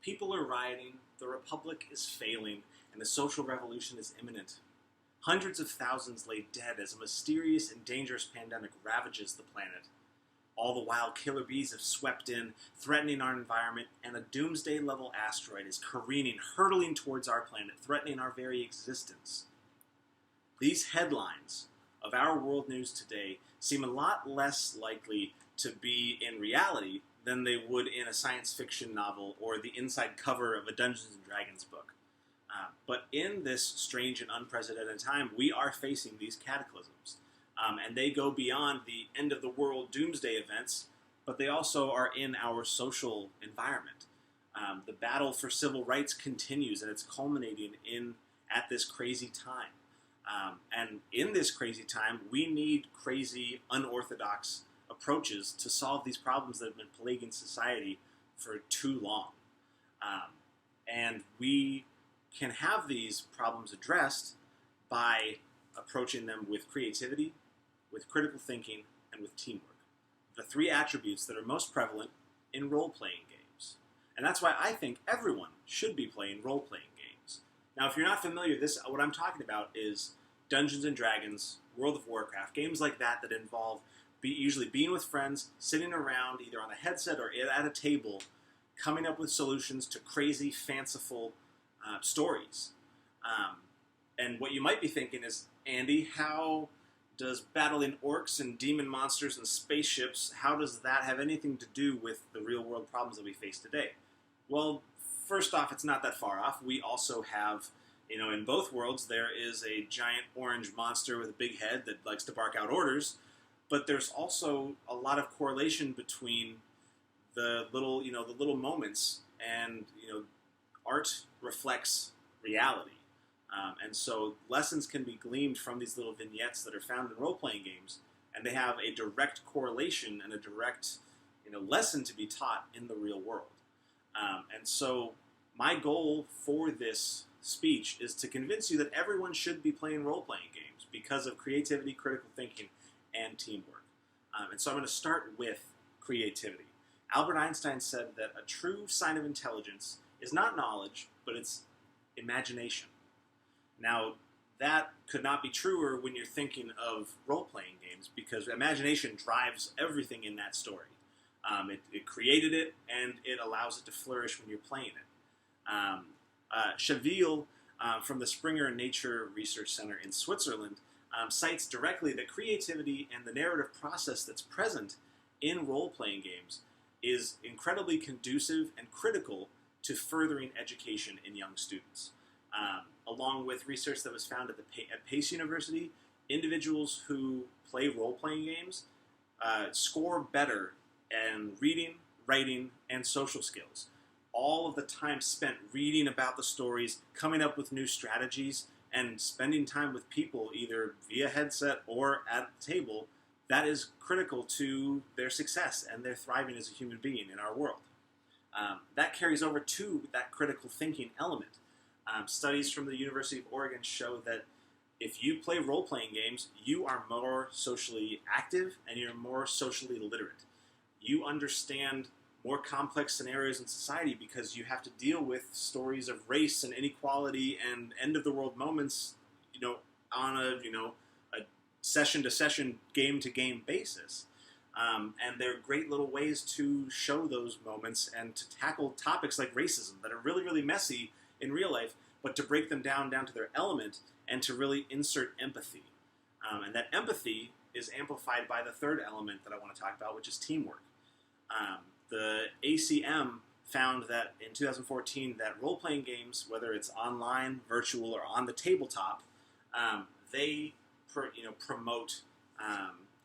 People are rioting, the Republic is failing, and the social revolution is imminent. Hundreds of thousands lay dead as a mysterious and dangerous pandemic ravages the planet. All the while, killer bees have swept in, threatening our environment, and a doomsday-level asteroid is careening, hurtling towards our planet, threatening our very existence. These headlines of our world news today seem a lot less likely to be in reality than they would in a science fiction novel or the inside cover of a Dungeons & Dragons book. But in this strange and unprecedented time, we are facing these cataclysms. And they go beyond the end-of-the-world doomsday events, but they also are in our social environment. The battle for civil rights continues, and it's culminating at this crazy time. And in this crazy time, we need crazy, unorthodox approaches to solve these problems that have been plaguing society for too long. And we can have these problems addressed by approaching them with creativity, with critical thinking, and with teamwork. The three attributes that are most prevalent in role-playing games. And that's why I think everyone should be playing role-playing games. Now, if you're not familiar, what I'm talking about is Dungeons & Dragons, World of Warcraft, games like that involve usually being with friends, sitting around either on a headset or at a table, coming up with solutions to crazy, fanciful stories. And what you might be thinking is, Andy, how does battling orcs and demon monsters and spaceships, how does that have anything to do with the real-world problems that we face today? Well, first off, it's not that far off. We also have, in both worlds, there is a giant orange monster with a big head that likes to bark out orders, but there's also a lot of correlation between the little moments, and, art reflects reality. And so lessons can be gleaned from these little vignettes that are found in role-playing games, and they have a direct correlation and a direct lesson to be taught in the real world. And so my goal for this speech is to convince you that everyone should be playing role-playing games because of creativity, critical thinking, and teamwork. And so I'm going to start with creativity. Albert Einstein said that a true sign of intelligence is not knowledge, but it's imagination. Now, that could not be truer when you're thinking of role-playing games, because imagination drives everything in that story. It created it, and it allows it to flourish when you're playing it. Chaville, from the Springer Nature Research Center in Switzerland, cites directly that creativity and the narrative process that's present in role-playing games is incredibly conducive and critical to furthering education in young students. Along with research that was found at Pace University, individuals who play role-playing games score better in reading, writing, and social skills. All of the time spent reading about the stories, coming up with new strategies, and spending time with people either via headset or at the table, that is critical to their success and their thriving as a human being in our world. That carries over to that critical thinking element. Studies from the University of Oregon show that if you play role-playing games, you are more socially active and you're more socially literate. You understand more complex scenarios in society because you have to deal with stories of race and inequality and end-of-the-world moments, on a session-to-session, game-to-game basis. And they're great little ways to show those moments and to tackle topics like racism that are really, really messy in real life, but to break them down to their element and to really insert empathy. And that empathy is amplified by the third element that I want to talk about, which is teamwork. The ACM found that in 2014 that role-playing games, whether it's online, virtual, or on the tabletop, they promote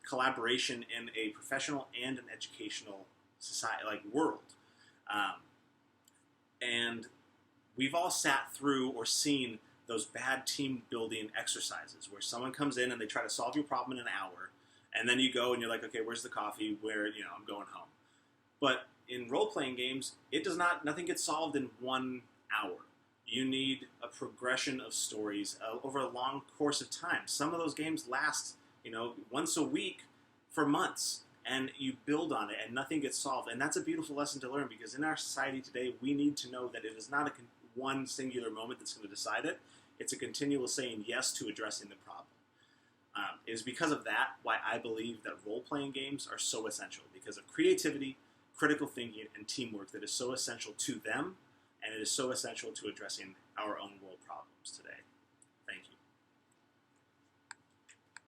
collaboration in a professional and an educational society world. And we've all sat through or seen those bad team building exercises where someone comes in and they try to solve your problem in an hour, and then you go and you're like, okay, where's the coffee? I'm going home. But in role-playing games, nothing gets solved in 1 hour. You need a progression of stories over a long course of time. Some of those games last, once a week for months. and you build on it, and nothing gets solved. And that's a beautiful lesson to learn, because in our society today, we need to know that it is not one singular moment that's going to decide it. It's a continual saying yes to addressing the problem. It is because of that why I believe that role-playing games are so essential, because of creativity, critical thinking, and teamwork that is so essential to them, and it is so essential to addressing our own world problems today.